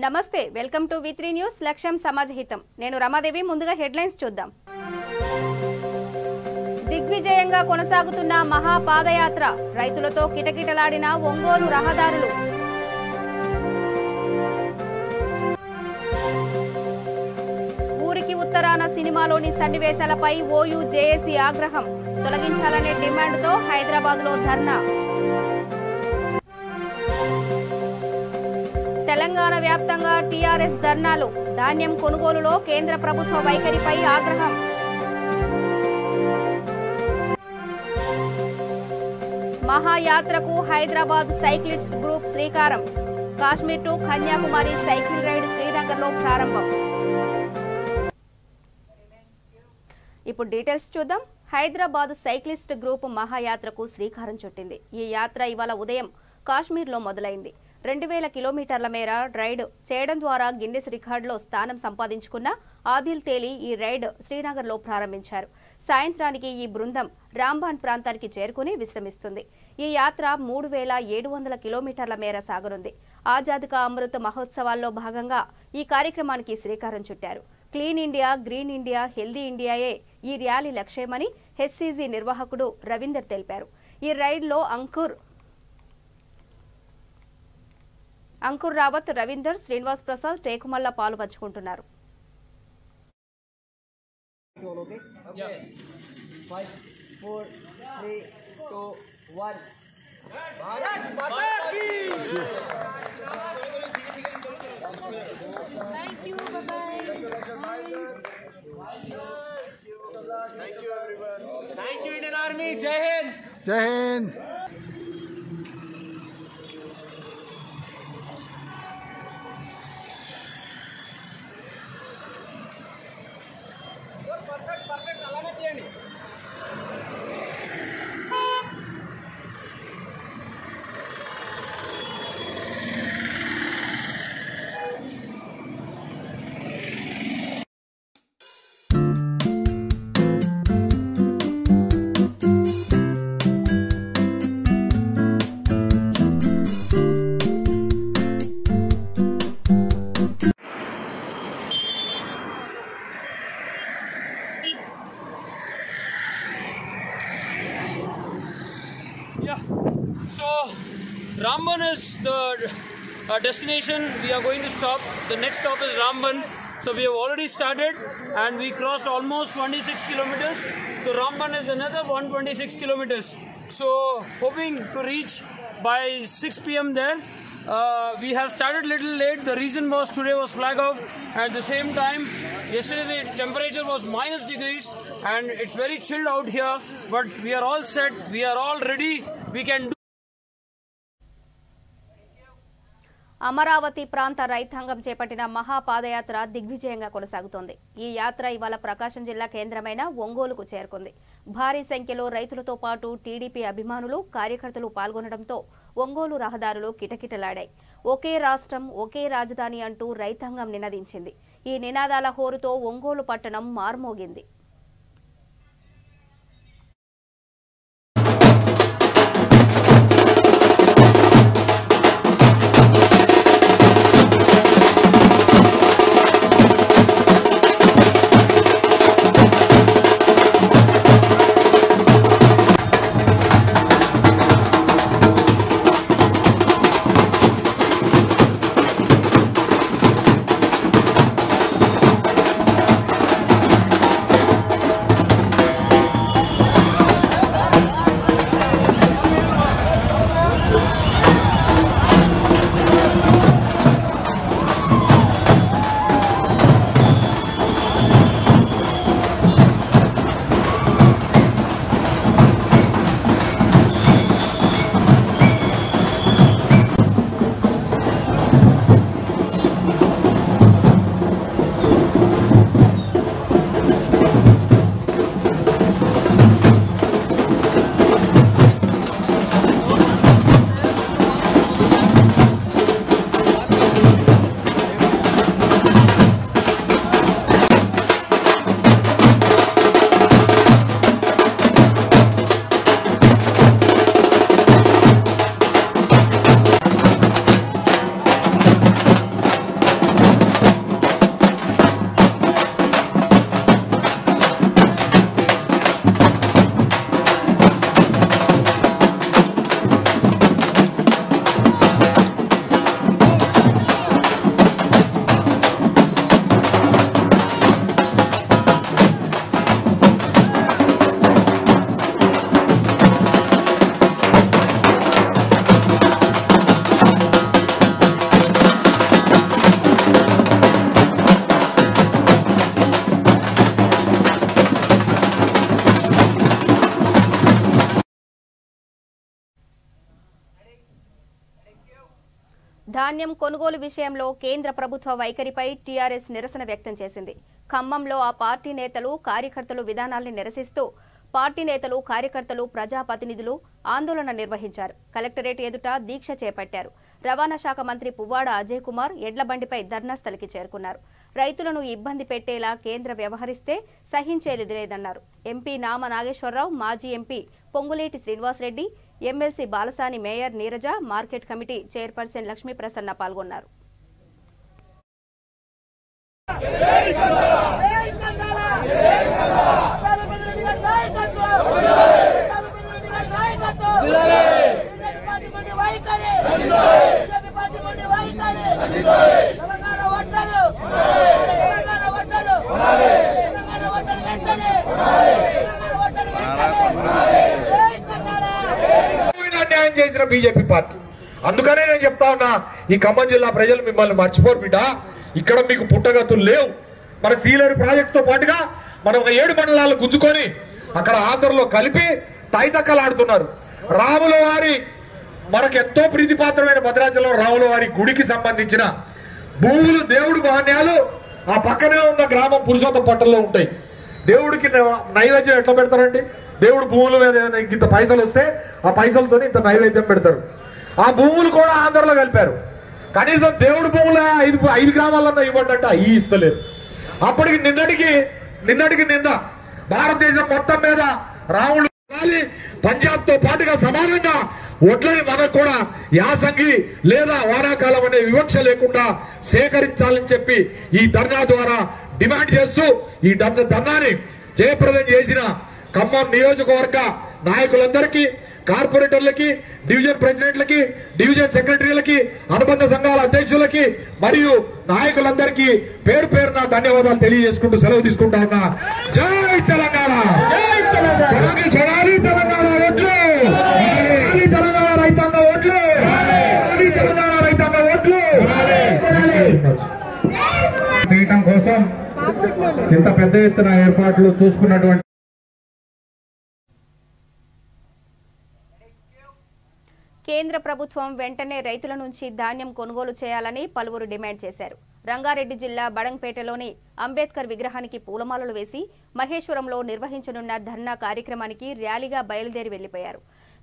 నమస్తే welcome to వి3 news లక్ష్యం సమాజహితం నేను రమాదేవి ముందుగా హెడ్లైన్స్ చూద్దాం దిగ్విజయంగా కొనసాగుతున్న మహా పాదయాత్ర రైతులతో కిటకిటలాడిన ఒంగోలు రహదారులు ఊరికి ఉత్తరాన సినిమాలోని సన్నివేశాలపై ఓయూ జేఏసీ ఆగ్రహం తొలగించాలనే డిమాండ్తో హైదరాబాద్లో ధర్నా తెలంగాణ వ్యాప్తంగా టీఆర్ఎస్ ధర్నాలు ధాన్యం కొనుగోలులో కేంద్ర ప్రభుత్వ వైఖరిపై ఆగ్రహం మహాయాత్రకు హైదరాబాద్ సైక్లిస్ట్ గ్రూప్ శ్రీకారం Kashmir to Kanyakumari cycle ride శ్రీనగర్లో ప్రారంభం ఇప్పుడు డీటెయిల్స్ చూద్దాం హైదరాబాద్ సైక్లిస్ట్ గ్రూప్ మహాయాత్రకు శ్రీకారం చుట్టింది ఈ యాత్ర ఇవాళ ఉదయం కాశ్మీర్లో మొదలైంది 2000 కిలోమీటర్ల మేర రైడ్ చేయడం ద్వారా గిన్నెస్ రికార్డులో స్థానం సంపాదించుకున్న ఆదిల్ తేలి ఈ రైడ్ శ్రీనగర్లో ప్రారంభించారు సాయంత్రానికి ఈ బృందం రాంబాన్ ప్రాంతానికి చేరుకుని విశ్రమిస్తుంది ఈ యాత్ర 3700 కిలోమీటర్ల మేర సాగనుంది ఆజాద్ కా అమృత్ మహోత్సవాల్లో భాగంగా ఈ కార్యక్రమానికి శ్రీకారం చుట్టారు clean India green India healthy ఇండియాయే ఈ ర్యాలీ లక్ష్యమని హెచ్సీజీ నిర్వాహకుడు రవీందర్ తెలిపారు ఈ రైడ్లో అంకుర్ రావత్ రవీందర్ శ్రీనివాస్ ప్రసాద్ టేకుమల్ల పాలు పంచుకుంటున్నారు Thank you, Indian Army. Jai Hind. Jai Hind. Perfect. అలానే చేయండి. Yeah, so Ramban is the destination we are going to stop. The next stop is Ramban. So we have already started and we crossed almost 26 kilometers. So Ramban is another 126 kilometers. So hoping to reach by 6 p.m. there. We have started little late. The reason was today was flag off. At the same time, yesterday the temperature was minus degrees and it's very chilled out here. But we are all set. We are all ready. We can do. Amaravati ప్రాంత రైతాంగం చేపట్టిన మహాపాదయాత్ర దిగ్విజయంగా కొనసాగుతోంది ఈ యాత్ర ఇవాళ ప్రకాశం జిల్లా కేంద్రమైన ఒంగోలుకు చేరుకుంది భారీ సంఖ్యలో రైతులతో పాటు టీడీపీ అభిమానులు కార్యకర్తలు పాల్గొనడంతో ఒంగోలు రహదారులు కిటకిటలాడాయి ఒకే రాష్ట్రం ఒకే రాజధాని అంటూ రైతాంగం నినదించింది ఈ నినాదాల హోరుతో ఒంగోలు పట్టణం మార్మోగింది ధాన్యం కొనుగోలు విషయంలో కేంద్ర ప్రభుత్వ వైఖరిపై టీఆర్ఎస్ నిరసన వ్యక్తం చేసింది. ఖమ్మంలో ఆ పార్టీ నేతలు కార్యకర్తలు విధానాల్ని నిరసిస్తూ పార్టీ నేతలు కార్యకర్తలు ప్రజాప్రతినిధులు ఆందోళన నిర్వహించారు. కలెక్టరేట్ ఎదుట దీక్ష చేపట్టారు. రవాణా శాఖ మంత్రి పువ్వాడ అజయ్ కుమార్ ఎడ్లబండిపై ధర్నా స్థలికి చేరుకున్నారు. రైతులను ఇబ్బంది పెట్టేలా కేంద్ర వ్యవహరిస్తే సహించేది లేదన్నారు. ఎంపీ నామ నాగేశ్వరరావు, మాజీ MP Ponguleti Srinivasa Reddy, MLC Balasani mayor Neeraja, market committee chairperson Lakshmi Prasanna పాల్గొన్నారు. న్యాయం చేసిన బీజేపీ పార్టీ. అందుకనే నేను చెప్తా ఉన్నా, ఈ ఖమ్మం జిల్లా ప్రజలు మిమ్మల్ని మర్చిపోరు బిడ్డ. ఇక్కడ మీకు పుట్టగతులు లేవు. మన సీలేరు ప్రాజెక్టుతో పాటుగా మనం 7 మండలాలు గుంజుకొని అక్కడ ఆంధ్రలో కలిపి తైతక్కలాడుతున్నారు. రాముల వారి మనకు ఎంతో ప్రీతిపాత్రమైన భద్రాచలం రాముల వారి గుడికి సంబంధించిన భూములు, దేవుడి ధాన్యాలు ఆ పక్కనే ఉన్న గ్రామం పురుషోత్తం పట్టణంలో ఉంటాయి. దేవుడికి నైవేద్యం ఎట్లా పెడతారండి? దేవుడు భూముల మీద ఇంత పైసలు వస్తే ఆ పైసలతో ఇంత నైవేద్యం పెడతారు. ఆ భూములు కూడా ఆంధ్రలో కలిపారు. కనీసం దేవుడి భూముల 5 గ్రామాలన్నా ఇవ్వండి అంటే అవి ఇస్తలేరు. అప్పటికి నిన్నటికి నింద భారతదేశం మొత్తం మీద రాముడు పంజాబ్ తో పాటుగా సమానంగా వడ్లని మనకు కూడా యాసంగి లేదా వానాకాలం అనే వివక్ష లేకుండా సేకరించాలని చెప్పి ఈ ధర్నా ద్వారా డిమాండ్ చేస్తూ ఈ ధర్నాని జయప్రదం చేసిన ఖమ్మం నియోజకవర్గ నాయకులందరికీ, కార్పొరేటర్లకి, డివిజన్ ప్రెసిడెంట్లకి, డివిజన్ సెక్రటరీలకి, అనుబంధ సంఘాల అధ్యక్షులకి మరియు నాయకులందరికీ పేరు పేరున ధన్యవాదాలు తెలియజేసుకుంటూ సెలవు తీసుకుంటా ఉన్నా. జై తెలంగాణ! కొనాలి తెలంగాణ ఓట్లు! తెలంగాణ రైతాంగ ఓట్లు! తెలంగాణ రైతాంగ ఓట్లు! చేయటం కోసం ఇంత పెద్ద ఎత్తున ఏర్పాట్లు చూసుకున్నటువంటి కేంద్ర ప్రభుత్వం వెంటనే రైతుల నుంచి ధాన్యం కొనుగోలు చేయాలని పలువురు డిమాండ్ చేశారు. రంగారెడ్డి జిల్లా బడంగ్పేటలోని అంబేద్కర్ విగ్రహానికి పూలమాలలు వేసి మహేశ్వరంలో నిర్వహించనున్న ధర్నా కార్యక్రమానికి ర్యాలీగా బయలుదేరి వెళ్లిపోయారు.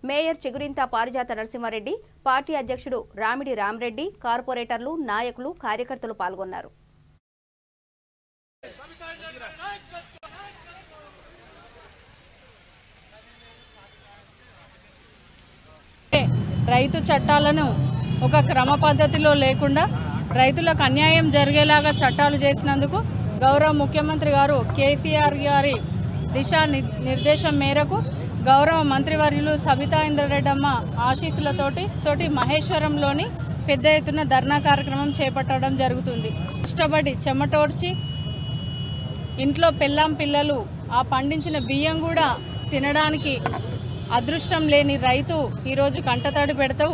మేయర్ చిగురింత పారిజాత నరసింహారెడ్డి, పార్టీ అధ్యక్షుడు రామిడి రామరెడ్డి, కార్పొరేటర్లు, నాయకులు, కార్యకర్తలు పాల్గొన్నారు. రైతు చట్టాలను ఒక క్రమ పద్ధతిలో లేకుండా రైతులకు అన్యాయం జరిగేలాగా చట్టాలు చేసినందుకు గౌరవ ముఖ్యమంత్రి గారు కేసీఆర్ గారి దిశా నిర్దేశం మేరకు గౌరవ మంత్రివర్యులు సబితా ఇంద్రారెడ్డమ్మ ఆశీస్సులతోటి మహేశ్వరంలోని పెద్ద ఎత్తున ధర్నా కార్యక్రమం చేపట్టడం జరుగుతుంది. కష్టపడి చెమటోడ్చి ఇంట్లో పెళ్ళాం పిల్లలు ఆ పండించిన బియ్యం కూడా తినడానికి అదృష్టం లేని రైతు ఈరోజు కంటతడి పెడుతూ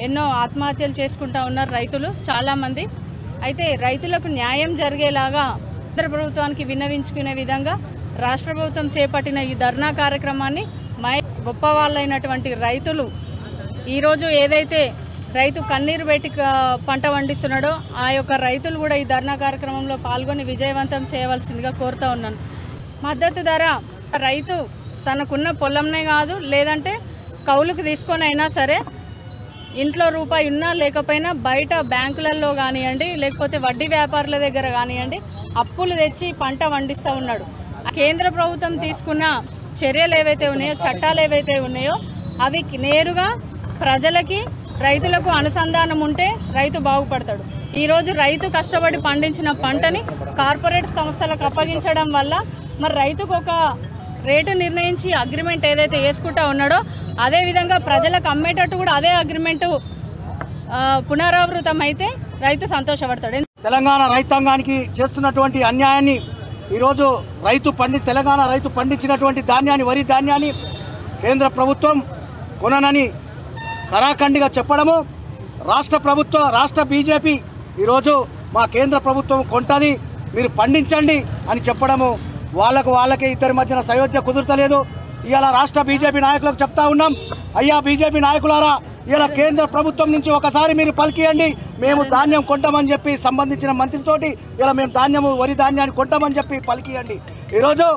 ఎన్నో ఆత్మహత్యలు చేసుకుంటూ ఉన్నారు రైతులు చాలామంది. అయితే రైతులకు న్యాయం జరిగేలాగా కేంద్ర ప్రభుత్వానికి విన్నవించుకునే విధంగా రాష్ట్ర ప్రభుత్వం చేపట్టిన ఈ ధర్నా కార్యక్రమాన్ని గొప్ప వాళ్ళైనటువంటి రైతులు ఈరోజు ఏదైతే రైతు కన్నీరు పెట్టి పంట పండిస్తున్నాడో ఆ యొక్క రైతులు కూడా ఈ ధర్నా కార్యక్రమంలో పాల్గొని విజయవంతం చేయవలసిందిగా కోరుతూ ఉన్నాను. మద్దతు ధర రైతు తనకున్న పొలంనే కాదు, లేదంటే కౌలుకు తీసుకొని అయినా సరే ఇంట్లో రూపాయి ఉన్నా లేకపోయినా బయట బ్యాంకులలో కానివ్వండి, లేకపోతే వడ్డీ వ్యాపారుల దగ్గర కానివ్వండి అప్పులు తెచ్చి పంట పండిస్తూ ఉన్నాడు. కేంద్ర ప్రభుత్వం తీసుకున్న చర్యలు ఏవైతే ఉన్నాయో, చట్టాలు ఏవైతే ఉన్నాయో అవి నేరుగా ప్రజలకి, రైతులకు అనుసంధానం ఉంటే రైతు బాగుపడతాడు. ఈరోజు రైతు కష్టపడి పండించిన పంటని కార్పొరేట్ సంస్థలకు అప్పగించడం వల్ల మరి రైతుకు ఒక రేటు నిర్ణయించి అగ్రిమెంట్ ఏదైతే వేసుకుంటా ఉన్నాడో అదేవిధంగా ప్రజలకు అమ్మేటట్టు కూడా అదే అగ్రిమెంటు పునరావృతం అయితే రైతు సంతోషపడతాడు. తెలంగాణ రైతాంగానికి చేస్తున్నటువంటి అన్యాయాన్ని ఈరోజు తెలంగాణ రైతు పండించినటువంటి ధాన్యాన్ని, వరి ధాన్యాన్ని కేంద్ర ప్రభుత్వం కొననని కరాఖండిగా చెప్పడము, రాష్ట్ర బీజేపీ ఈరోజు మా కేంద్ర ప్రభుత్వం కొంటది, మీరు పండించండి అని చెప్పడము, వాళ్ళకే ఇద్దరి మధ్యన సయోధ్య కుదురుతలేదు. ఇవాళ రాష్ట్ర బీజేపీ నాయకులకు చెప్తా ఉన్నాం, అయ్యా బీజేపీ నాయకులారా, ఇలా కేంద్ర ప్రభుత్వం నుంచి ఒకసారి మీరు పలికియండి, మేము ధాన్యం కొంటామని చెప్పి సంబంధించిన మంత్రితోటి ఇలా మేము ధాన్యము వరి ధాన్యాన్ని కొంటామని చెప్పి పలికియండి. ఈరోజు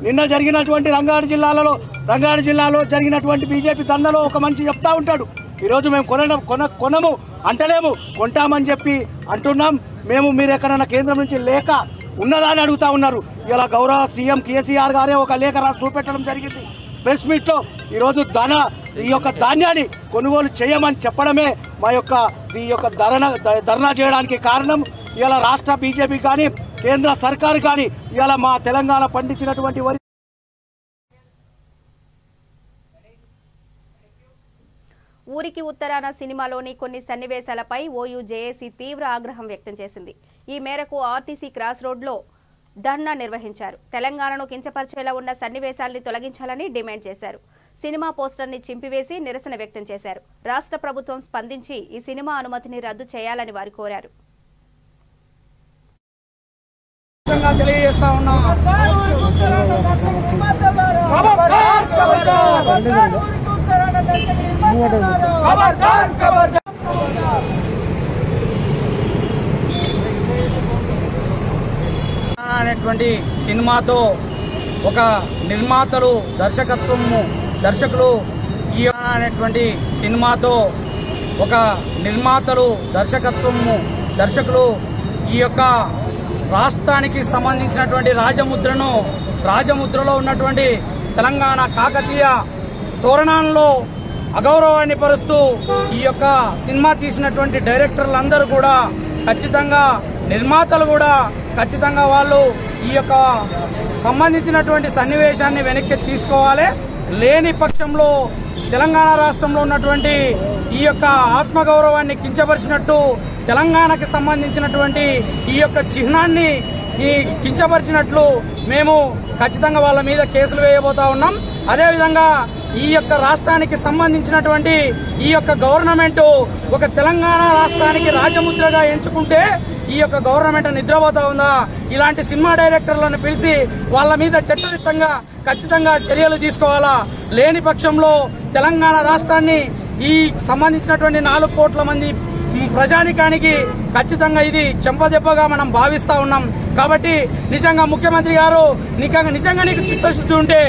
నిన్న జరిగినటువంటి రంగారెడ్డి జిల్లాలో జరిగినటువంటి బీజేపీ ధర్నాలో ఒక మనిషి చెప్తా ఉంటాడు, ఈరోజు మేము కొనము అంటలేము, కొంటామని చెప్పి అంటున్నాం. మేము మీరు ఎక్కడన్నా కేంద్రం నుంచి లేఖ ఉన్నదా అని అడుగుతా ఉన్నారు. ఇలా గౌరవ సీఎం కేసీఆర్ గారే ఒక లేఖ చూపెట్టడం జరిగింది ప్రెస్ మీట్లో. ఈరోజు ఈ యొక్క ధాన్యాన్ని కొనుగోలు చేయమని చెప్పడమే ఈ యొక్క ధర్నా చేయడానికి కారణం. ఇలా రాష్ట్ర బీజేపీ కానీ కేంద్ర సర్కారు కానీ ఇలా మా తెలంగాణ పండించినటువంటి వరి. ఊరికి ఉత్తరాన సినిమాలోని కొన్ని సన్నివేశాలపై ఓయూ జేఏసీ తీవ్ర ఆగ్రహం వ్యక్తం చేసింది. ఈ మేరకు ఆర్టీసీ క్రాస్ రోడ్లో ధర్నా నిర్వహించారు. తెలంగాణను కించపరిచేలా ఉన్న సన్నివేశాల్ని తొలగించాలని డిమాండ్ చేశారు. సినిమా పోస్టర్ని చింపివేసి నిరసన వ్యక్తం చేశారు. రాష్ట్ర ప్రభుత్వం స్పందించి ఈ సినిమా అనుమతిని రద్దు చేయాలని వారు కోరారు. అనేటువంటి సినిమాతో ఒక నిర్మాతలు దర్శకులు అనేటువంటి సినిమాతో ఒక నిర్మాతలు దర్శకులు ఈ యొక్క రాష్ట్రానికి సంబంధించినటువంటి రాజముద్రలో ఉన్నటువంటి తెలంగాణ కాకతీయ తోరణాల్లో అగౌరవాన్ని పరుస్తూ ఈ యొక్క సినిమా తీసినటువంటి డైరెక్టర్లందరూ కూడా ఖచ్చితంగా నిర్మాతలు కూడా ఖచ్చితంగా వాళ్ళు ఈ యొక్క సంబంధించినటువంటి సన్నివేశాన్ని వెనక్కి తీసుకోవాలి. లేని పక్షంలో తెలంగాణ రాష్ట్రంలో ఉన్నటువంటి ఈ యొక్క ఆత్మగౌరవాన్ని కించపరిచినట్టు తెలంగాణకి సంబంధించినటువంటి ఈ యొక్క చిహ్నాన్ని కించపరిచినట్లు మేము ఖచ్చితంగా వాళ్ళ మీద కేసులు వేయబోతా ఉన్నాం. అదేవిధంగా ఈ యొక్క రాష్ట్రానికి సంబంధించినటువంటి ఈ యొక్క గవర్నమెంట్ ఒక తెలంగాణ రాష్ట్రానికి రాజముద్రగా ఎంచుకుంటే ఈ యొక్క గవర్నమెంట్ నిద్రపోతా ఉందా? ఇలాంటి సినిమా డైరెక్టర్లను పిలిచి వాళ్ళ మీద చట్టరీత్యంగా ఖచ్చితంగా చర్యలు తీసుకోవాలా. లేని పక్షంలో తెలంగాణ రాష్ట్రాన్ని ఈ సంబంధించినటువంటి 4 కోట్ల మంది ప్రజానికానికి ఖచ్చితంగా ఇది చెంపదెబ్బగా మనం భావిస్తా ఉన్నాం. కాబట్టి నిజంగా ముఖ్యమంత్రి గారు నిజంగా నీకు చిత్తశుద్ధి ఉంటే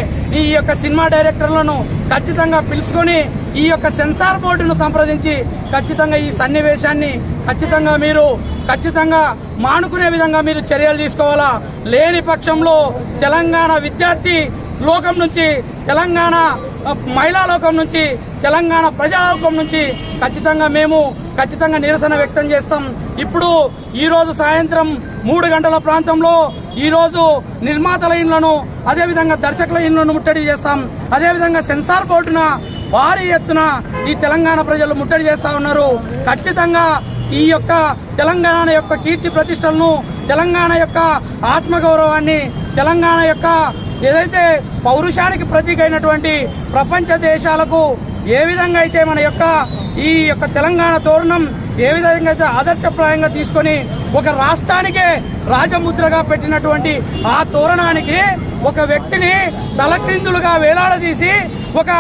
ఈ యొక్క సినిమా డైరెక్టర్లను ఖచ్చితంగా పిలుచుకొని ఈ యొక్క సెన్సార్ బోర్డును సంప్రదించి ఖచ్చితంగా ఈ సన్నివేశాన్ని ఖచ్చితంగా మానుకునే విధంగా మీరు చర్యలు తీసుకోవాలా. లేని పక్షంలో తెలంగాణ విద్యార్థి లోకం నుంచి, తెలంగాణ మహిళా లోకం నుంచి, తెలంగాణ ప్రజాలోకం నుంచి మేము ఖచ్చితంగా నిరసన వ్యక్తం చేస్తాం. ఇప్పుడు ఈ రోజు సాయంత్రం 3 గంటల ప్రాంతంలో ఈ రోజు నిర్మాతల ఇళ్లను అదేవిధంగా దర్శకుల ఇళ్లను ముట్టడి చేస్తాం. అదేవిధంగా సెన్సార్ బోర్డున భారీ ఎత్తున ఈ తెలంగాణ ప్రజలు ముట్టడి చేస్తా ఉన్నారు. ఖచ్చితంగా ఈ యొక్క తెలంగాణ యొక్క కీర్తి ప్రతిష్టలను, తెలంగాణ యొక్క ఆత్మగౌరవాన్ని, తెలంగాణ యొక్క ఏదైతే పౌరుషానికి ప్రతీక అయినటువంటి ప్రపంచ దేశాలకు ఏ విధంగా అయితే మన యొక్క ఈ యొక్క తెలంగాణ తోరణం ఏ విధంగా అయితే ఆదర్శప్రాయంగా తీసుకొని ఒక రాష్ట్రానికే రాజముద్రగా పెట్టినటువంటి ఆ తోరణానికి ఒక వ్యక్తిని తలక్రిందులుగా వేలాడదీసి ఒక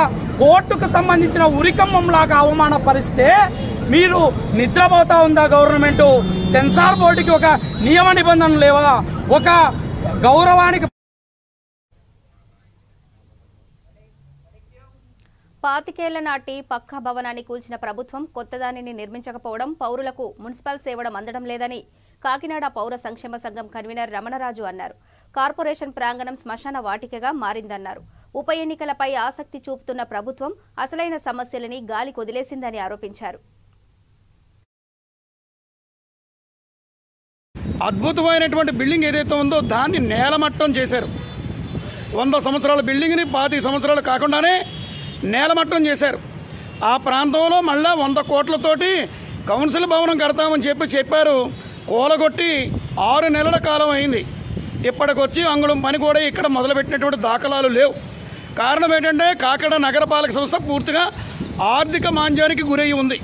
కోర్టుకు సంబంధించిన ఉరికమ్మంలాగా అవమానపరిస్తే మీరు నిద్రపోతా ఉందా గవర్నమెంట్? సెన్సార్ బోర్డుకి ఒక నియమ నిబంధనలు లేవా? ఒక గౌరవానికి పాతికేళ్ల నాటి పక్కా భవనాన్ని కూల్చిన ప్రభుత్వం కొత్తదానిని నిర్మించకపోవడం, పౌరులకు మున్సిపల్ సేవడం అందడం లేదని కాకినాడ పౌర సంక్షేమ సంఘం కన్వీనర్ రమణరాజు అన్నారు. కార్పొరేషన్ ప్రాంగణం శ్మశాన వాటికగా మారిందన్నారు. ఉప ఎన్నికలపై ఆసక్తి చూపుతున్న ప్రభుత్వం అసలైన సమస్యలని గాలి కొదిలేసిందని ఆరోపించారు. అద్భుతమైనటువంటి బిల్డింగ్ ఏదైతే ఉందో దాన్ని నేలమట్టం చేశారు. 100 సంవత్సరాల బిల్డింగ్ని 25 సంవత్సరాలు కాకుండానే నేలమట్టం చేశారు. ఆ ప్రాంతంలో మళ్ళా 100 కోట్లతోటి కౌన్సిల్ భవనం కడతామని చెప్పారు. కూలగొట్టి 6 నెలల కాలం అయింది. ఇప్పటికొచ్చి అంగుళం పని కూడా ఇక్కడ మొదలుపెట్టినటువంటి దాఖలాలు లేవు. కారణం ఏంటంటే కాకినాడ నగరపాలక సంస్థ పూర్తిగా ఆర్థిక మాంద్యానికి గురయ్యి ఉంది.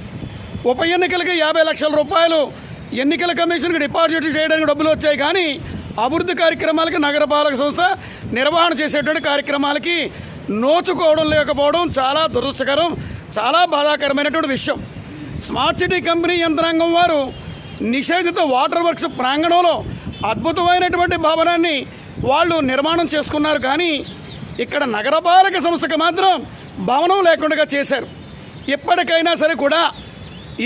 ఉప ఎన్నికలకి 50 లక్షల రూపాయలు ఎన్నికల కమిషన్కి డిపాజిట్లు చేయడానికి డబ్బులు వచ్చాయి. కానీ అభివృద్ధి కార్యక్రమాలకి నగరపాలక సంస్థ నిర్వహణ చేసేటువంటి కార్యక్రమాలకి నోచుకోవడం లేకపోవడం చాలా దురదృష్టకరం. చాలా బాధాకరమైనటువంటి విషయం. స్మార్ట్ సిటీ కంపెనీ యంత్రాంగం వారు నిషేధిత వాటర్ వర్క్స్ ప్రాంగణంలో అద్భుతమైనటువంటి భవనాన్ని వాళ్ళు నిర్మాణం చేసుకున్నారు. కానీ ఇక్కడ నగరపాలక సంస్థకు మాత్రం భవనం లేకుండా చేశారు. ఇప్పటికైనా సరే కూడా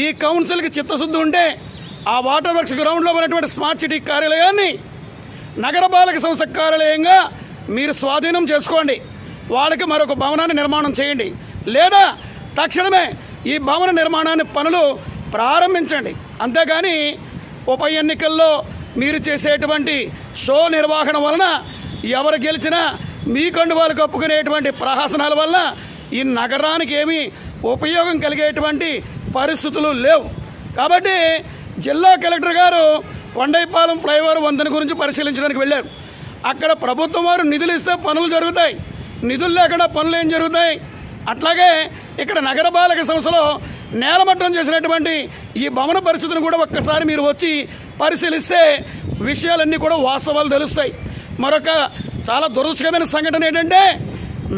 ఈ కౌన్సిల్కి చిత్తశుద్ధి ఉంటే ఆ వాటర్ వర్క్స్ గ్రౌండ్లో ఉన్నటువంటి స్మార్ట్ సిటీ కార్యాలయాన్ని నగరపాలక సంస్థ కార్యాలయంగా మీరు స్వాధీనం చేసుకోండి. వాళ్ళకి మరొక భవనాన్ని నిర్మాణం చేయండి, లేదా తక్షణమే ఈ భవన నిర్మాణాన్ని పనులు ప్రారంభించండి. అంతేగాని ఉప ఎన్నికల్లో మీరు చేసేటువంటి షో నిర్వహణ వలన ఎవరు గెలిచినా మీ కండువాలు కప్పుకునేటువంటి ప్రహసనాల వల్ల ఈ నగరానికి ఏమీ ఉపయోగం కలిగేటువంటి పరిస్థితులు లేవు. కాబట్టి జిల్లా కలెక్టర్ గారు కొండైపాలెం ఫ్లైఓవర్ వంతెన గురించి పరిశీలించడానికి వెళ్ళారు. అక్కడ ప్రభుత్వం వారు నిధులు ఇస్తే పనులు జరుగుతాయి, నిధులు లేకుండా పనులు ఏం జరుగుతాయి? అట్లాగే ఇక్కడ నగరపాలక సంస్థలో నేలమట్టం చేసినటువంటి ఈ భవన పరిస్థితిని కూడా ఒక్కసారి మీరు వచ్చి పరిశీలిస్తే విషయాలన్నీ కూడా వాస్తవాలు తెలుస్తాయి. మరొక చాలా దురదృష్టకరమైన సంఘటన ఏంటంటే,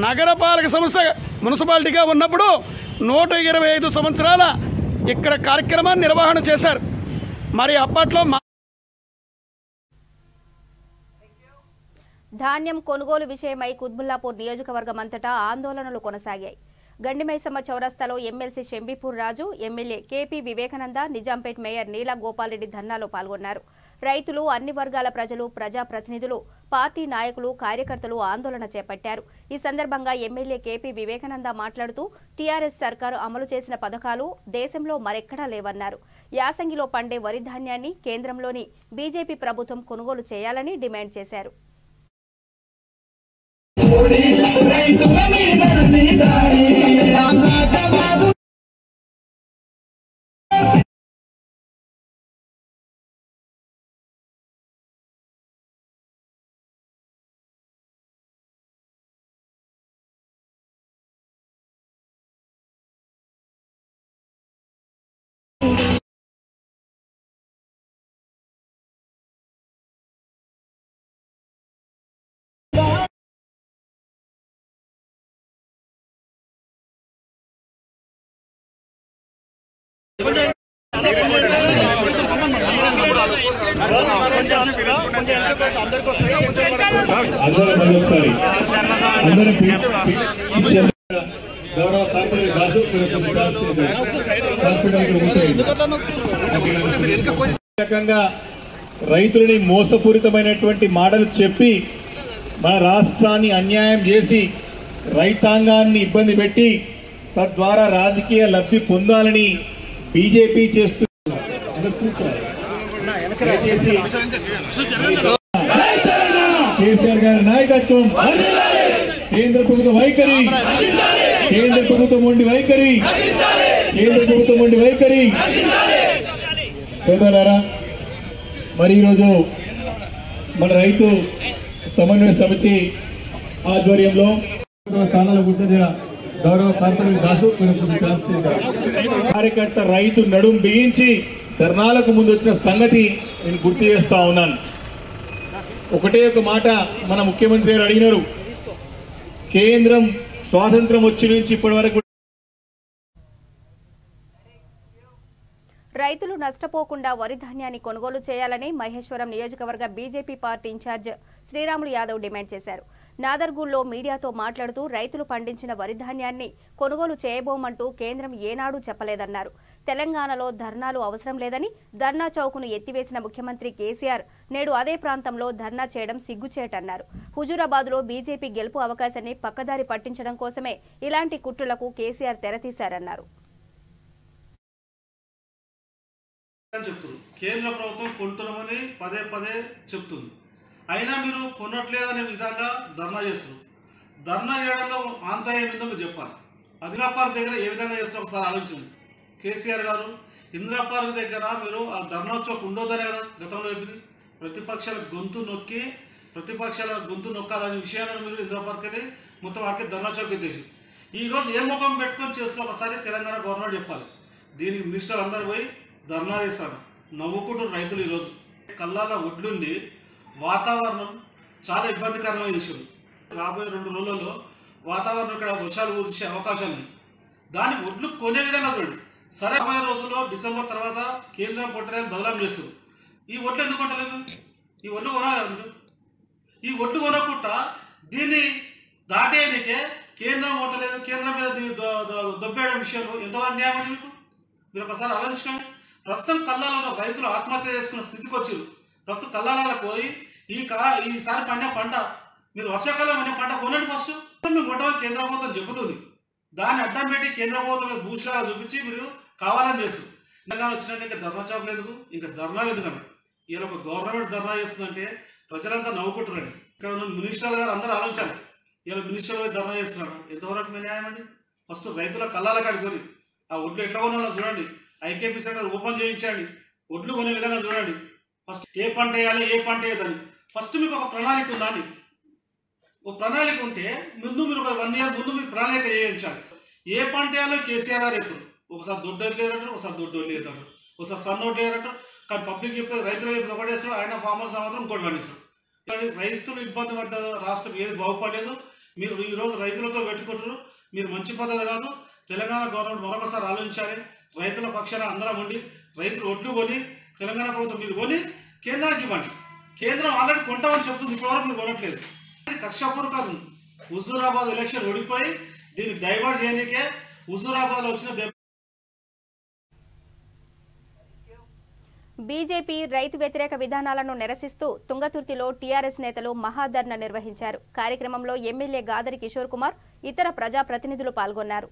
నగరపాలక సంస్థ మున్సిపాలిటీగా ఉన్నప్పుడు 125 సంవత్సరాల ఇక్కడ కార్యక్రమాన్ని నిర్వహణ చేశారు. మరి అప్పట్లో ధాన్యం కొనుగోలు విషయమై కుత్బుల్లాపూర్ నియోజకవర్గం అంతటా ఆందోళనలు కొనసాగాయి. గండిమైసమ్మ చౌరస్తాలో MLC Shambipur Raju, MLA KP Vivekananda, Nizampet mayor Neela Gopal Reddy ధర్నాలో పాల్గొన్నారు. రైతులు, అన్ని వర్గాల ప్రజలు, ప్రజాప్రతినిధులు, పార్టీ నాయకులు, కార్యకర్తలు ఆందోళన చేపట్టారు. ఈ సందర్భంగా ఎమ్మెల్యే కేపీ వివేకానంద మాట్లాడుతూ టీఆర్ఎస్ సర్కారు అమలు చేసిన పథకాలు దేశంలో మరెక్కడా లేవన్నారు. యాసంగిలో పండే వరి ధాన్యాన్ని కేంద్రంలోని బీజేపీ ప్రభుత్వం కొనుగోలు చేయాలని డిమాండ్ చేశారు. రైతులని మోసపూరితమైనటువంటి మాటలు చెప్పి మన రాష్ట్రాన్ని అన్యాయం చేసి రైతాంగాన్ని ఇబ్బంది పెట్టి తద్వారా రాజకీయ లబ్ధి పొందాలని బీజేపీ చేస్తున్న కేసీఆర్ గారి నాయకత్వం, కేంద్ర ప్రభుత్వ వైఖరి, కేంద్ర ప్రభుత్వం ఉండి వైఖరి, కేంద్ర ప్రభుత్వం ఉండి వైఖరి. సోదరులారా, మరి ఈరోజు మన రైతు సమన్వయ సమితి ఆధ్వర్యంలో స్థానాల గుర్తు గౌరవ కార్పొరేటర్ దాసు కార్యకర్త రైతు నడుం బిగించి ధర్నాలకు ముందు వచ్చిన సంగతి నేను గుర్తు చేస్తా ఉన్నాను. ఒకటే ఒక మాట మన ముఖ్యమంత్రి గారు అడిగినారు, కేంద్రం స్వాతంత్రం వచ్చి నుంచి ఇప్పటి వరకు రైతులు నష్టపోకుండా వరి ధాన్యాన్ని కొనుగోలు చేయాలని మహేశ్వరం నియోజకవర్గ BJP party incharge Sriramulu Yadav demand చేశారు. నాదర్గూల్లో మీడియాతో మాట్లాడుతూ రైతులు పండించిన వరి ధాన్యాన్ని కొనుగోలు చేయబోమంటూ కేంద్రం ఏనాడూ చెప్పలేదన్నారు. తెలంగాణలో ధర్నాలు అవసరం లేదని ధర్నా చౌక్ను ఎత్తివేసిన ముఖ్యమంత్రి కేసీఆర్ నేడు అదే ప్రాంతంలో ధర్నా చేయడం సిగ్గుచేటన్నారు. హుజూరాబాద్లో బీజేపీ గెలుపు అవకాశాన్ని పక్కదారి పట్టించడం కోసమే ఇలాంటి కుట్రలకు కేసీఆర్ తెరతీశారన్నారు. కేంద్ర ప్రభుత్వం కొంటున్నామని పదే పదే చెప్తుంది, అయినా మీరు కొనట్లేదనే విధంగా ధర్నా చేస్తున్నారు. ధర్నా చేయడంలో ఆంతర్యం ఏందో మీరు చెప్పాలి. ఇందిరా పార్క్ దగ్గర ఏ విధంగా చేస్తారో ఒకసారి ఆలోచించండి. కేసీఆర్ గారు ఇందిరా పార్క్ దగ్గర మీరు ఆ ధర్నా చౌక్ ఉండొద్దనే కదా గతంలో చెప్పింది. ప్రతిపక్షాల గొంతు నొక్కాలనే విషయాలను మీరు ఇందిరా పార్క్ అని మొత్తం వాటికి ధర్నా చౌక్ ఎత్తేసి ఈరోజు ఏ ముఖం పెట్టుకొని చేస్తే ఒకసారి తెలంగాణ గవర్నమెంట్ చెప్పాలి. దీనికి మినిస్టర్లు అందరూ పోయి ధర్నా చేస్తారు, నవ్వుకుంటూ రైతులు. ఈరోజు కల్లాల ఒడ్లుండి వాతావరణం చాలా ఇబ్బందికరమైన విషయం. రాబోయే 2 రోజులలో వాతావరణం ఇక్కడ వర్షాలు కురిసే అవకాశాలు ఉన్నాయి. దాని ఒడ్లు కొనే విధంగా చూడండి. సరే 50 రోజుల్లో డిసెంబర్ తర్వాత కేంద్రం కొట్టలేని బదలాం చేస్తుంది. ఈ ఒడ్లు ఎందుకు కొట్టలేదు? ఈ ఒడ్లు కొనాలి మీరు. ఈ ఒడ్లు కొనకుండా దీన్ని దాటేయనికే కేంద్రం కొట్టలేదు, కేంద్రం మీద దొబ్బేయడం విషయంలో ఎంతవరకు న్యాయం అండి మీకు? మీరు ఒకసారి ఆలోచించండి. ప్రస్తుతం కల్లాలలో రైతులు ఆత్మహత్య చేసుకున్న స్థితికి వచ్చారు. ప్రస్తుతం కల్లాలలో పోయి ఈసారి పంట మీరు వర్షాకాలం అనే పంట కొనండి. ఫస్ట్ మేము కొట్టమని కేంద్ర ప్రభుత్వం చెబుతుంది. దాన్ని అడ్డం పెట్టి కేంద్ర ప్రభుత్వం బూస్లాగా చూపించి మీరు కావాలని చేస్తుంది. తెలంగాణ వచ్చినాక ఇంకా ధర్నా చాపలు ఎందుకు, ఇంకా ధర్నాలు ఎందుకండి? ఇలా ఒక గవర్నమెంట్ ధర్నా చేస్తుందంటే ప్రజలంతా నవ్వుకుంటున్నారండి. ఇక్కడ ఉన్న మినిస్టర్లు గారు అందరూ ఆలోచించాలి. ఇలా మినిస్టర్లు ధర్నా చేస్తున్నారు, ఎంతవరకు న్యాయం అండి? ఫస్ట్ రైతుల కళ్ళాల కాడిపోయి ఆ ఒడ్లు ఎట్లా కొనాలో చూడండి. ఐకేపీ సెంటర్ ఓపెన్ చేయించండి. ఒడ్లు కొనే విధంగా చూడండి. ఫస్ట్ ఏ పంట వేయాలి, ఏ పంట వేయదని ఫస్ట్ మీకు ఒక ప్రణాళిక ఉందని. ఒక ప్రణాళిక ఉంటే ముందు మీరు ఒక 1 year ముందు మీరు ప్రణాళిక చేయించాలి. ఏ పంట వేయాలో కేసీఆర్ గారు ఎత్తారు. ఒకసారి దొడ్డు లేరంటారు, ఒకసారి దొడ్డు లేదంటారు, ఒకసారి సన్నోడ్లు లేరంటారు. కానీ పబ్లిక్ చెప్పేది రైతులు చెప్పేది ఒకటేస్తారు, ఆయన ఫార్మర్స్ మాత్రం ఇంకోటి పండిస్తారు. కానీ రైతులు ఇబ్బంది పడ్డ రాష్ట్రం ఏది బాగుపడలేదు. మీరు ఈరోజు రైతులతో పెట్టుకుంటారు. మీరు మంచి పద్ధతి కాదు. తెలంగాణ గవర్నమెంట్ మరొకసారి ఆలోచించాలి. రైతుల పక్షాన అందరం ఉండి రైతులు ఒడ్లు కొని తెలంగాణ ప్రభుత్వం మీరు కొని కేంద్రానికి ఇవ్వండి. కేంద్రం ఆల్రెడీ కొంటామని చెప్తుంది, ఇప్పటివరకు మీరు కొనట్లేదు. కక్షపూర్వకం హుజూరాబాద్ ఎలక్షన్ ఓడిపోయి దీన్ని డైవర్ట్ చేయడానికే హుజూరాబాద్ వచ్చిన బీజేపీ రైతు వ్యతిరేక విధానాలను నిరసిస్తూ తుంగతుర్తిలో టీఆర్ఎస్ నేతలు మహాధర్నా నిర్వహించారు. కార్యక్రమంలో ఎమ్మెల్యే గాదరి కిషోర్ కుమార్, ఇతర ప్రజాప్రతినిధులు పాల్గొన్నారు.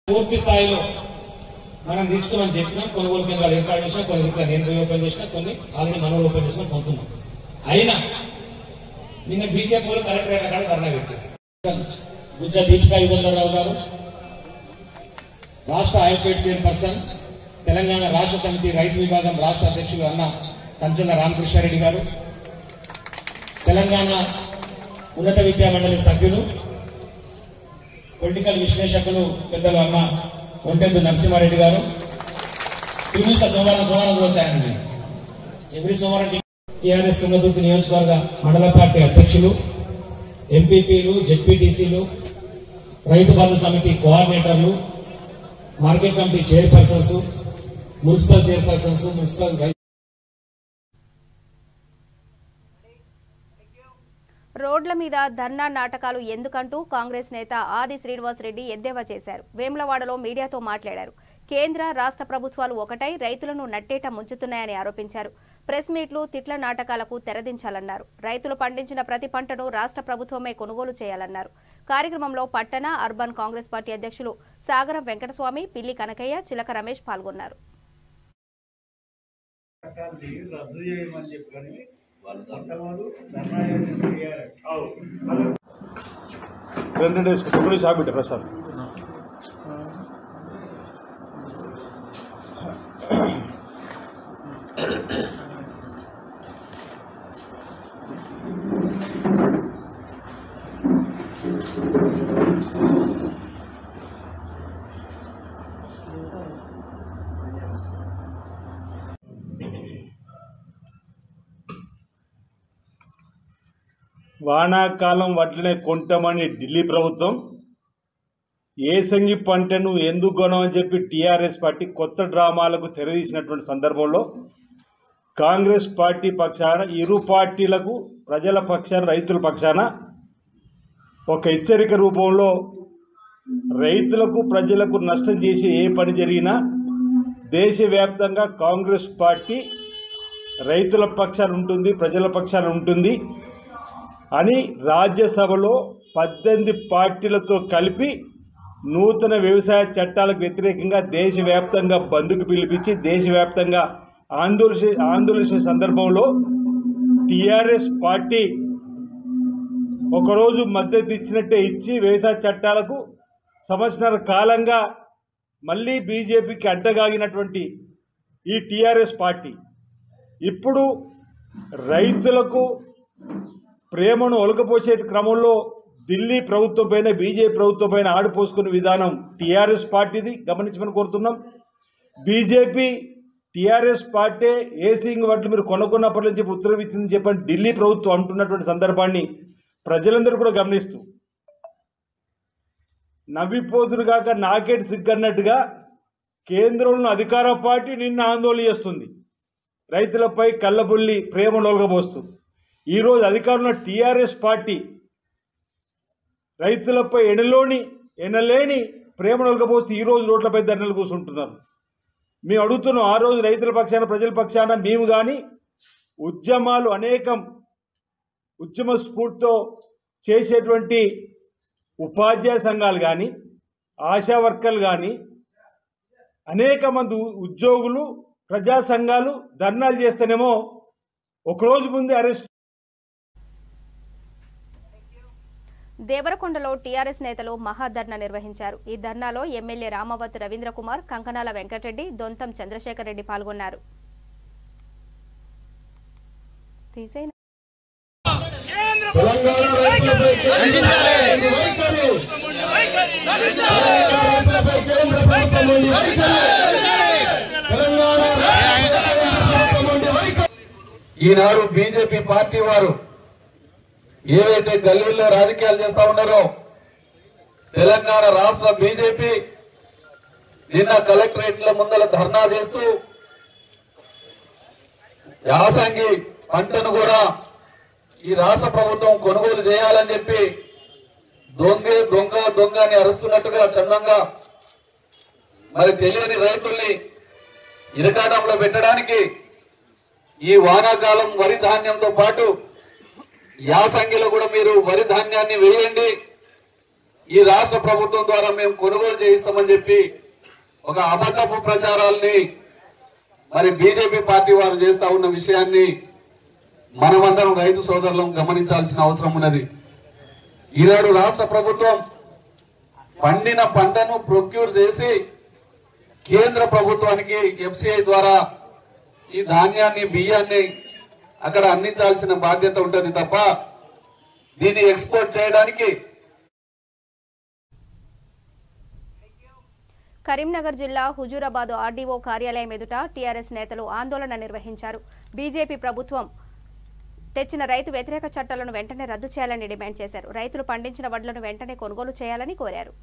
పూర్తి స్థాయిలో మనం తీసుకున్నాం చెప్పినాం. కొనుగోలు కేంద్రాలు ఏర్పాటు చేసినా, కొన్ని నేను ఓపెన్ చేసినా, కొన్ని ఆల్రెడీ మనం ఓపెన్ చేసినా కొంటున్నాం. అయినా నిన్న బీజేపీ వాళ్ళు కలెక్టరేట్ అక్కడ ధర్నా పెట్టారు. గుజ్జా దీపికా యుగంధర్రావు గారు, రాష్ట్ర హైకోర్టు చైర్పర్సన్, తెలంగాణ రాష్ట్ర సమితి రైతు విభాగం రాష్ట్ర అధ్యక్షులు అన్న కంచెల రామకృష్ణారెడ్డి గారు, తెలంగాణ ఉన్నత విద్యా మండలి సభ్యులు, పొలిటికల్ విశ్లేషకులు పెద్దలు అన్న ఒంటెద్దు నరసింహారెడ్డి గారు, సోమవారం వచ్చారండి. ఎవ్రీ సోమవారం టీఆర్ఎస్ తుంగతుర్తి నియోజకవర్గ మండల పార్టీ అధ్యక్షులు, ఎంపీపీలు, జెడ్పీటీసీలు, రైతు బంధు సమితి కోఆర్డినేటర్లు, market committee chairpersons, municipal chairpersons, municipal రోడ్ల మీద ధర్నా నాటకాలు ఎందుకంటూ కాంగ్రెస్ నేత ఆది శ్రీనివాస్ రెడ్డి ఎద్దేవా చేశారు. వేములవాడలో మీడియాతో మాట్లాడారు. కేంద్ర రాష్ట్ర ప్రభుత్వాలు ఒకటై రైతులను నట్టేట ముంచుతున్నాయని ఆరోపించారు. ప్రెస్ మీట్లు, తిట్ల నాటకాలకు తెరదించాలన్నారు. రైతులు పండించిన ప్రతి పంటను రాష్ట్ర ప్రభుత్వమే కొనుగోలు చేయాలన్నారు. కార్యక్రమంలో పట్టణ అర్బన్ కాంగ్రెస్ పార్టీ అధ్యక్షులు సాగరం వెంకటస్వామి, పిల్లి కనకయ్య, చిలక రమేష్ పాల్గొన్నారు. వానాకాలం వడ్లనే కొంటామని ఢిల్లీ ప్రభుత్వం, ఏసంగి పంటను ఎందుకు కొనమని చెప్పి టీఆర్ఎస్ పార్టీ కొత్త డ్రామాలకు తెరదీసినటువంటి సందర్భంలో కాంగ్రెస్ పార్టీ పక్షాన, ఇరు పార్టీలకు, ప్రజల పక్షాన, రైతుల పక్షాన ఒక హెచ్చరిక రూపంలో రైతులకు, ప్రజలకు నష్టం చేసి ఏ పని జరిగినా దేశవ్యాప్తంగా కాంగ్రెస్ పార్టీ రైతుల పక్షాన ఉంటుంది, ప్రజల పక్షాన ఉంటుంది అని రాజ్యసభలో 18 పార్టీలతో కలిపి నూతన వ్యవసాయ చట్టాలకు వ్యతిరేకంగా దేశవ్యాప్తంగా బంద్కు పిలిపించి దేశవ్యాప్తంగా ఆందోళన సందర్భంలో టీఆర్ఎస్ పార్టీ ఒకరోజు మద్దతు ఇచ్చినట్టే ఇచ్చి వ్యవసాయ చట్టాలకు సంవత్సరాల కాలంగా మళ్ళీ బీజేపీకి అంటగాగినటువంటి ఈ టీఆర్ఎస్ పార్టీ ఇప్పుడు రైతులకు, ప్రేమను ఒలకపోసే క్రమంలో ఢిల్లీ ప్రభుత్వం పైన బీజేపీ ప్రభుత్వం పైన ఆడిపోసుకునే విధానం టీఆర్ఎస్ పార్టీది గమనించమని కోరుతున్నాం. బీజేపీ టీఆర్ఎస్ పార్టీ ఏసీంగ్ వాటిని మీరు కొనుక్కున్నప్పటి నుంచి ఉత్తర్వు ఇచ్చిందని చెప్పని ఢిల్లీ ప్రభుత్వం అంటున్నటువంటి సందర్భాన్ని ప్రజలందరూ కూడా గమనిస్తూ నవ్విపోతురు కాక నాకేటి సిగ్గన్నట్టుగా కేంద్రంలో అధికార పార్టీ నిన్న ఆందోళన చేస్తుంది. రైతులపై కళ్ళబుల్లి ప్రేమ నొలగబోస్తుంది. ఈరోజు అధికారంలో టీఆర్ఎస్ పార్టీ రైతులపై ఎనలేని ప్రేమ నొలగబోస్తే ఈరోజు రోడ్లపై ధర్నాలు కూర్చుంటున్నారు. మేము అడుగుతున్నాం, ఆ రోజు రైతుల పక్షాన ప్రజల పక్షాన మేము కానీ ఉద్యమాలు అనేకం ఉద్యమ స్ఫూర్తితో చేసేటువంటి ఉపాధ్యాయ సంఘాలు కానీ ఆశా వర్కర్లు కానీ అనేక మంది ఉద్యోగులు ప్రజా సంఘాలు ధర్నాలు చేస్తేనేమో ఒకరోజు ముందే అరెస్ట్. దేవరకొండలో టీఆర్ఎస్ నేతలు మహాధర్నా నిర్వహించారు. ఈ ధర్నాలో ఎమ్మెల్యే రామవత్ రవీంద్రకుమార్, కంకనాల వెంకటరెడ్డి, దొంతం చంద్రశేఖర్ రెడ్డి పాల్గొన్నారు. ఈనాడు బీజేపీ పార్టీ వారు ఏవైతే గల్లీల్లో రాజకీయాలు చేస్తా ఉన్నారో తెలంగాణ రాష్ట్ర బీజేపీ నిన్న కలెక్టరేట్ల ముందల ధర్నా చేస్తూ యాసంగి పంటను కూడా ఈ రాష్ట్ర ప్రభుత్వం కొనుగోలు చేయాలని చెప్పి దొంగ అని అరుస్తున్నట్టుగా చందంగా మరి తెలియని రైతుల్ని ఇరకాటంలో పెట్టడానికి ఈ వానాకాలం వరి ధాన్యంతో పాటు యాసంగిలో కూడా మీరు వరి ధాన్యాన్ని వేయండి, ఈ రాష్ట్ర ప్రభుత్వం ద్వారా మేము కొనుగోలు చేయిస్తామని చెప్పి ఒక అబద్ధపు ప్రచారాల్ని మరి బీజేపీ పార్టీ వారు చేస్తా ఉన్న విషయాన్ని మనమందరం రైతు సోదరులను గమనించాల్సిన అవసరం ఉన్నది. ఈనాడు రాష్ట్ర ప్రభుత్వం పండిన పంటను ప్రొక్యూర్ చేసి కేంద్ర ప్రభుత్వానికి ఎఫ్సిఐ ద్వారా ఈ ధాన్యాన్ని బియ్యాన్ని అక్కడ అందించాల్సిన బాధ్యత ఉంటుంది తప్ప దీన్ని ఎక్స్పోర్ట్ చేయడానికి. కరీంనగర్ జిల్లా హుజూరాబాద్ ఆర్డీఓ కార్యాలయం ఎదుట టీఆర్ఎస్ నేతలు ఆందోళన నిర్వహించారు. బీజేపీ ప్రభుత్వం తెచ్చిన రైతు వ్యతిరేక చట్టాలను వెంటనే రద్దు చేయాలని డిమాండ్ చేశారు. రైతులు పండించిన వడ్లను వెంటనే కొనుగోలు చేయాలని కోరారు.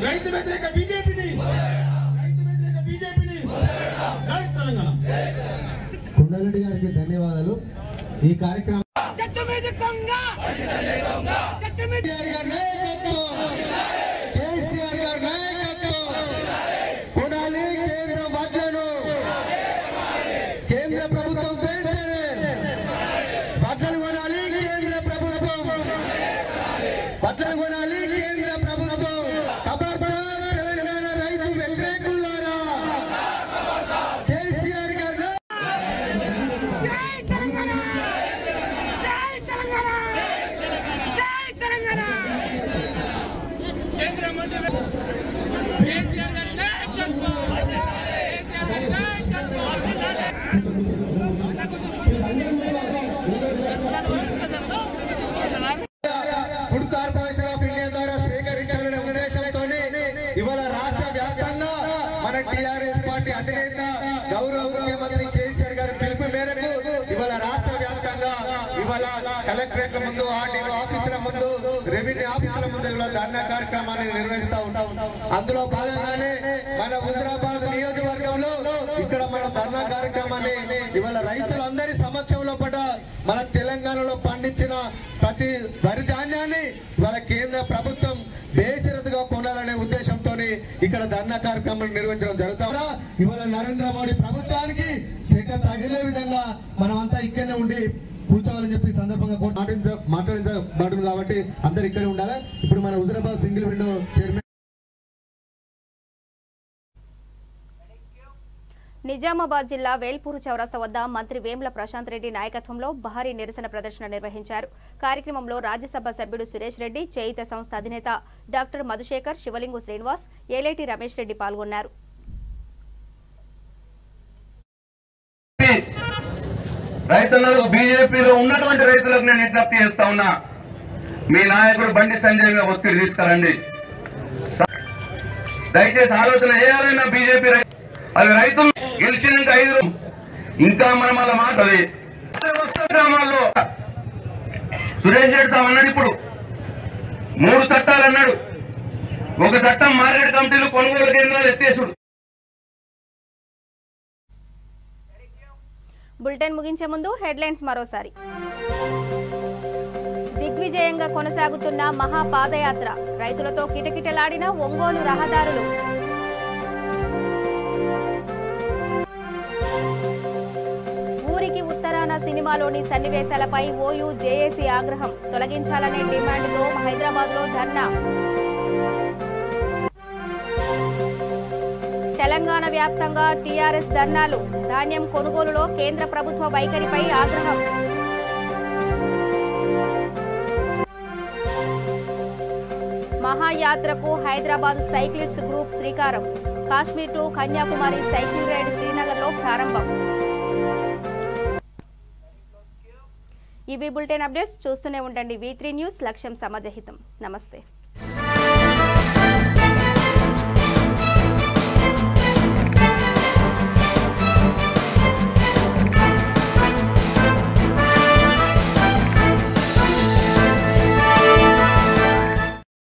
రైతు వ్యతిరేక బీజేపీని కొండలరెడ్డి గారికి ధన్యవాదాలు. ఈ కార్యక్రమం కేసీఆర్ గారి నాయకత్వం కొనాలి, కేంద్ర వడ్లను కేంద్ర ప్రభుత్వం వడ్లను కొనాలి, కేంద్ర ప్రభుత్వం వడ్లను కొనాలి, కేంద్ర ప్రభుత్వం. ఖబర్దార్ తెలంగాణ రైతు వ్యతిరేకులారా, కేసీఆర్ గారు ఫుడ్ కార్పొరేషన్ ఆఫ్ ఇండియా ద్వారా స్వీకరించాలనే ఉద్దేశంతో ఇవాళ రాష్ట్ర వ్యాప్తంగా మన టీఆర్ఎస్ పార్టీ అధినేత గౌరవ ముఖ్యమంత్రి కేసీఆర్ గారి పిలుపు మేరకు ఇవాళ రాష్ట్ర వ్యాప్తంగా ఇవాళ కలెక్టరేట్ల ముందు, ఆర్డీఓ ఆఫీసుల ముందు, రెవెన్యూ ఆఫీసుల ముందు ఇవాళ ధర్నా కార్యక్రమాన్ని నిర్వహిస్తూ ఉంటాం. అందులో భాగంగానే మన హుజూరాబాద్ నియోజకవర్గంలో ఇక్కడ మన ధర్నా కార్యక్రమాన్ని ఇవాళ రైతులందరి సమక్షంలో పడ్డ మన తెలంగాణలో పండించిన ప్రతి వరి ధాన్యాన్ని ఇవాళ కేంద్ర ప్రభుత్వం బేషరతుగా కొనాలనే ఉద్దేశంతో ఇక్కడ ధర్నా కార్యక్రమం నిర్వహించడం జరుగుతా. ఇవాళ నరేంద్ర మోడీ ప్రభుత్వానికి సెట తగిలే విధంగా మనమంతా ఇక్కడనే ఉండి కూర్చోవాలని చెప్పి సందర్భంగా మాట్లాడించబడుతుంది. కాబట్టి అందరు ఇక్కడే ఉండాలి. ఇప్పుడు మన Huzurabad single window chairman Nizamabad జిల్లా వేల్పూరు చౌరస్తా వద్ద మంత్రి వేముల ప్రశాంత్ రెడ్డి నాయకత్వంలో భారీ నిరసన ప్రదర్శన నిర్వహించారు. కార్యక్రమంలో రాజ్యసభ సభ్యుడు సురేష్ రెడ్డి, చేయిత సంస్థ అధినేత డాక్టర్ మధుశేఖర్, శివలింగు శ్రీనివాస్, ఏలేటి రమేష్ రెడ్డి పాల్గొన్నారు. రైతులకు బీజేపీలో ఉన్నటువంటి రైతులకు నేను విజ్ఞప్తి చేస్తా ఉన్నా, మీ నాయకుడు బండి సంజయ్ మీద ఒత్తిడి తీసుకురండి. దయచేసి ఆలోచన చేయాలన్నా బీజేపీ అది రైతులు గెలిచినాక 5 ఇంకా మనం అలా మాటది గ్రామాల్లో సురేష్ రెడ్డి సాబ్ అన్నాడు, ఇప్పుడు 3 చట్టాలు అన్నాడు. ఒక చట్టం మార్కెట్ కమిటీలు కొనుగోలు కేంద్రాలు ఎత్తేసుడు. బులెటిన్ ముగించే ముందు హెడ్లైన్స్ మరోసారి. దిగ్విజయంగా కొనసాగుతున్న మహా పాదయాత్ర, రైతులతో కిటకిటలాడిన ఒంగోలు రహదారులు. ఊరికి ఉత్తరాన సినిమాలోని సన్నివేశాలపై ఓయూ జేఏసీ ఆగ్రహం, తొలగించాలనే డిమాండ్తో హైదరాబాద్లో ధర్నా. తెలంగాణ వ్యాప్తంగా టీఆర్ఎస్ ధర్నాలు, ధాన్యం కొనుగోలులో కేంద్ర ప్రభుత్వ వైఖరిపై ఆగ్రహం. మహాయాత్రకు హైదరాబాద్ సైక్లిస్ట్ గ్రూప్ శ్రీకారం, Kashmir to Kanyakumari cycle ride శ్రీనగర్లో ప్రారంభం. ఇవి బులెటిన్ అప్డేట్స్. చూస్తూనే ఉండండి V3 న్యూస్, లక్ష్యం సమాజహితం. నమస్తే.